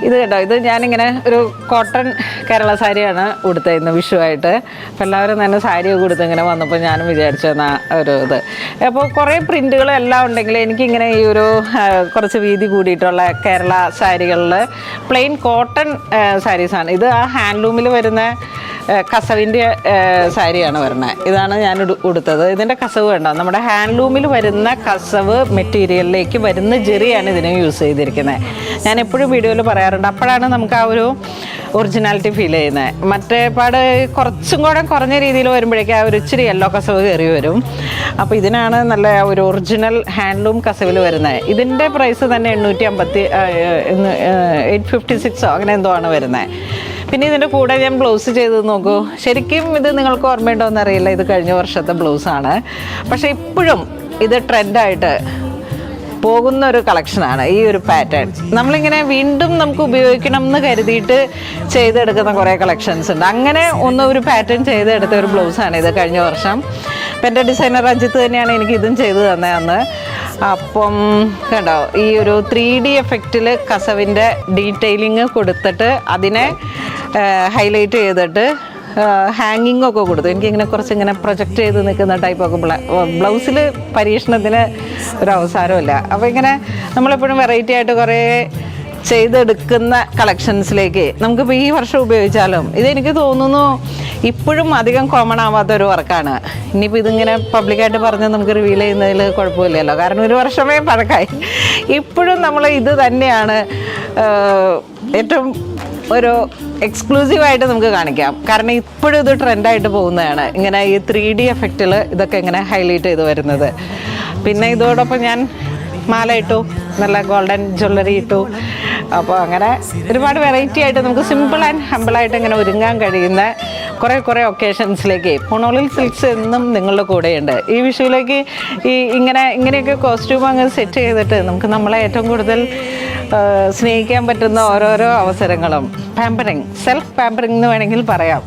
ഇത് കേട്ടോ, ഇത് ഞാനിങ്ങനെ ഒരു കോട്ടൺ കേരള സാരിയാണ് ഉടുത്തത് ഇന്ന് വിഷുവായിട്ട്. അപ്പോൾ എല്ലാവരും തന്നെ സാരിയൊക്കെ കൊടുത്ത് ഇങ്ങനെ വന്നപ്പോൾ ഞാനും വിചാരിച്ചു എന്നാൽ ഒരു ഇത്. അപ്പോൾ കുറേ പ്രിൻറ്റുകളും എല്ലാം ഉണ്ടെങ്കിൽ എനിക്കിങ്ങനെ ഈ ഒരു കുറച്ച് വീതി കൂടിയിട്ടുള്ള കേരള സാരികളിൽ പ്ലെയിൻ കോട്ടൺ സാരീസാണ്. ഇത് ആ ഹാൻഡ്ലൂമിൽ വരുന്ന കസവിൻ്റെ സാരിയാണ് വരുന്നത്. ഇതാണ് ഞാൻ ഉടുത്തത്. ഇതിൻ്റെ കസവ് കണ്ടോ, നമ്മുടെ ഹാൻഡ്ലൂമിൽ വരുന്ന കസവ് മെറ്റീരിയലിലേക്ക് വരുന്ന ജെറിയാണ് ഇതിന് യൂസ് ചെയ്തിരിക്കുന്നത്. ഞാൻ എപ്പോഴും വീഡിയോയിൽ പറയാറുണ്ട്, അപ്പോഴാണ് നമുക്ക് ആ ഒരു ഒറിജിനാലിറ്റി ഫീൽ ചെയ്യുന്നത്. മറ്റേ പാട് കുറച്ചും കൂടെ കുറഞ്ഞ രീതിയിൽ വരുമ്പോഴേക്കും ആ ഒരു ഇച്ചിരി യെല്ലോ കസവ് കയറി വരും. അപ്പോൾ ഇതിനാണ് നല്ല ഒരു ഒറിജിനൽ ഹാൻഡ്ലൂം കസവിൽ വരുന്നത്. ഇതിൻ്റെ പ്രൈസ് തന്നെ 856 അങ്ങനെ എന്തോ ആണ് വരുന്നത്. പിന്നെ ഇതിൻ്റെ കൂടെ ഞാൻ ബ്ലൗസ് ചെയ്ത് നോക്കൂ. ശരിക്കും ഇത് നിങ്ങൾക്ക് ഓർമ്മയുണ്ടോ എന്നറിയില്ല, ഇത് കഴിഞ്ഞ വർഷത്തെ ബ്ലൗസാണ്. പക്ഷേ ഇപ്പോഴും ഇത് ട്രെൻഡായിട്ട് പോകുന്ന ഒരു കളക്ഷനാണ് ഈ ഒരു പാറ്റേൺ. നമ്മളിങ്ങനെ വീണ്ടും നമുക്ക് ഉപയോഗിക്കണം എന്ന് കരുതിയിട്ട് ചെയ്തെടുക്കുന്ന കുറേ കളക്ഷൻസ് ഉണ്ട്. അങ്ങനെ ഒരു പാറ്റേൺ ചെയ്തെടുത്ത ഒരു ബ്ലൗസാണ് ഇത് കഴിഞ്ഞ വർഷം. അപ്പം എൻ്റെ ഡിസൈനർ അജിത്ത് തന്നെയാണ് എനിക്ക് ഇതും ചെയ്ത് തന്നെ അന്ന്. അപ്പം കണ്ടോ, ഈ ഒരു 3D എഫക്റ്റിൽ കസവിൻ്റെ ഡീറ്റെയിലിങ് കൊടുത്തിട്ട് അതിനെ ഹൈലൈറ്റ് ചെയ്തിട്ട് ഹാങ്ങിങ് ഒക്കെ കൊടുത്തു. എനിക്കിങ്ങനെ കുറച്ചിങ്ങനെ പ്രൊജക്റ്റ് ചെയ്ത് നിൽക്കുന്ന ടൈപ്പൊക്കെ ബ്ലൗസിൽ പരീക്ഷണത്തിന് ഒരു അവസരമില്ല. അപ്പോൾ ഇങ്ങനെ നമ്മളെപ്പോഴും വെറൈറ്റി ആയിട്ട് കുറേ ചെയ്തെടുക്കുന്ന കളക്ഷൻസിലേക്ക് നമുക്കിപ്പോൾ ഈ വർഷം ഉപയോഗിച്ചാലും ഇതെനിക്ക് തോന്നുന്നു ഇപ്പോഴും അധികം കോമൺ ആവാത്തൊരു വർക്കാണ്. ഇനിയിപ്പോൾ ഇതിങ്ങനെ പബ്ലിക്കായിട്ട് പറഞ്ഞ് നമുക്ക് റിവീൽ ചെയ്യുന്നതിൽ കുഴപ്പമില്ലല്ലോ, കാരണം ഒരു വർഷമേ പഴക്കമായി. ഇപ്പോഴും നമ്മൾ ഇത് തന്നെയാണ് ഏറ്റവും ഒരു എക്സ്ക്ലൂസീവായിട്ട് നമുക്ക് കാണിക്കാം. കാരണം ഇപ്പോഴും ഇത് ട്രെൻഡായിട്ട് പോകുന്നതാണ്, ഇങ്ങനെ ഈ 3D എഫക്റ്റിൽ ഇതൊക്കെ ഇങ്ങനെ ഹൈലൈറ്റ് ചെയ്ത് വരുന്നത്. പിന്നെ ഇതോടൊപ്പം ഞാൻ മാല ഇട്ടു, നല്ല ഗോൾഡൻ ജ്വല്ലറി ഇട്ടു. അപ്പോൾ അങ്ങനെ ഒരുപാട് വെറൈറ്റി ആയിട്ട് നമുക്ക് സിമ്പിൾ ആൻഡ് ഹമ്പിളായിട്ട് ഇങ്ങനെ ഒരുങ്ങാൻ കഴിയുന്ന കുറേ ഒക്കേഷൻസിലേക്ക് പൂണോളിൽ സിൽക്സ് എന്നും നിങ്ങളുടെ കൂടെയുണ്ട്. ഈ വിഷുവിലേക്ക് ഇങ്ങനെയൊക്കെ കോസ്റ്റ്യൂം അങ്ങ് സെറ്റ് ചെയ്തിട്ട് നമുക്ക് നമ്മളെ ഏറ്റവും കൂടുതൽ സ്നേഹിക്കാൻ പറ്റുന്ന ഓരോരോ അവസരങ്ങളും സെൽഫ് പാമ്പറിങ് എന്ന് വേണമെങ്കിൽ പറയാം.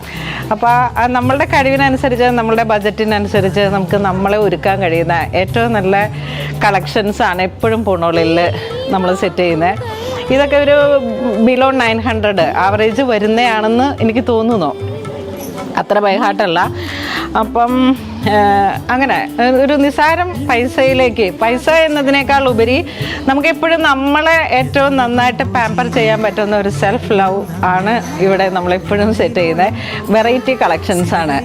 അപ്പോൾ നമ്മളുടെ കഴിവിനനുസരിച്ച് നമ്മളുടെ ബഡ്ജറ്റിനനുസരിച്ച് നമുക്ക് നമ്മളെ ഒരുക്കാൻ കഴിയുന്ന ഏറ്റവും നല്ല കളക്ഷൻസാണ് എപ്പോഴും പൂണോളിൽ നമ്മൾ സെറ്റ് ചെയ്യുന്നത്. ഇതൊക്കെ ഒരു ബിലോ 900 ആവറേജ് വരുന്നതാണെന്ന് എനിക്ക് തോന്നുന്നു, അത്ര ബൈഹാർട്ടല്ല. അപ്പം അങ്ങനെ ഒരു നിസ്സാരം പൈസ എന്നതിനേക്കാൾ ഉപരി നമുക്കെപ്പോഴും നമ്മളെ ഏറ്റവും നന്നായിട്ട് പാമ്പർ ചെയ്യാൻ പറ്റുന്ന ഒരു സെൽഫ് ലവ് ആണ് ഇവിടെ നമ്മളെപ്പോഴും സെറ്റ് ചെയ്യുന്നത്. വെറൈറ്റി കളക്ഷൻസാണ്.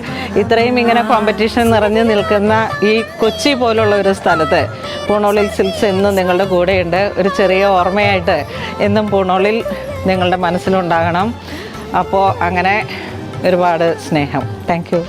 ഇത്രയും ഇങ്ങനെ കോമ്പറ്റീഷൻ നിറഞ്ഞു നിൽക്കുന്ന ഈ കൊച്ചി പോലുള്ള ഒരു സ്ഥലത്ത് പൂണോളിൽ സിൽക്സ് എന്നും നിങ്ങളുടെ കൂടെയുണ്ട്. ഒരു ചെറിയ ഓർമ്മയായിട്ട് എന്നും പൂണോളിൽ നിങ്ങളുടെ മനസ്സിലുണ്ടാകണം. അപ്പോൾ അങ്ങനെ ഒരുപാട് സ്നേഹം. Thank you.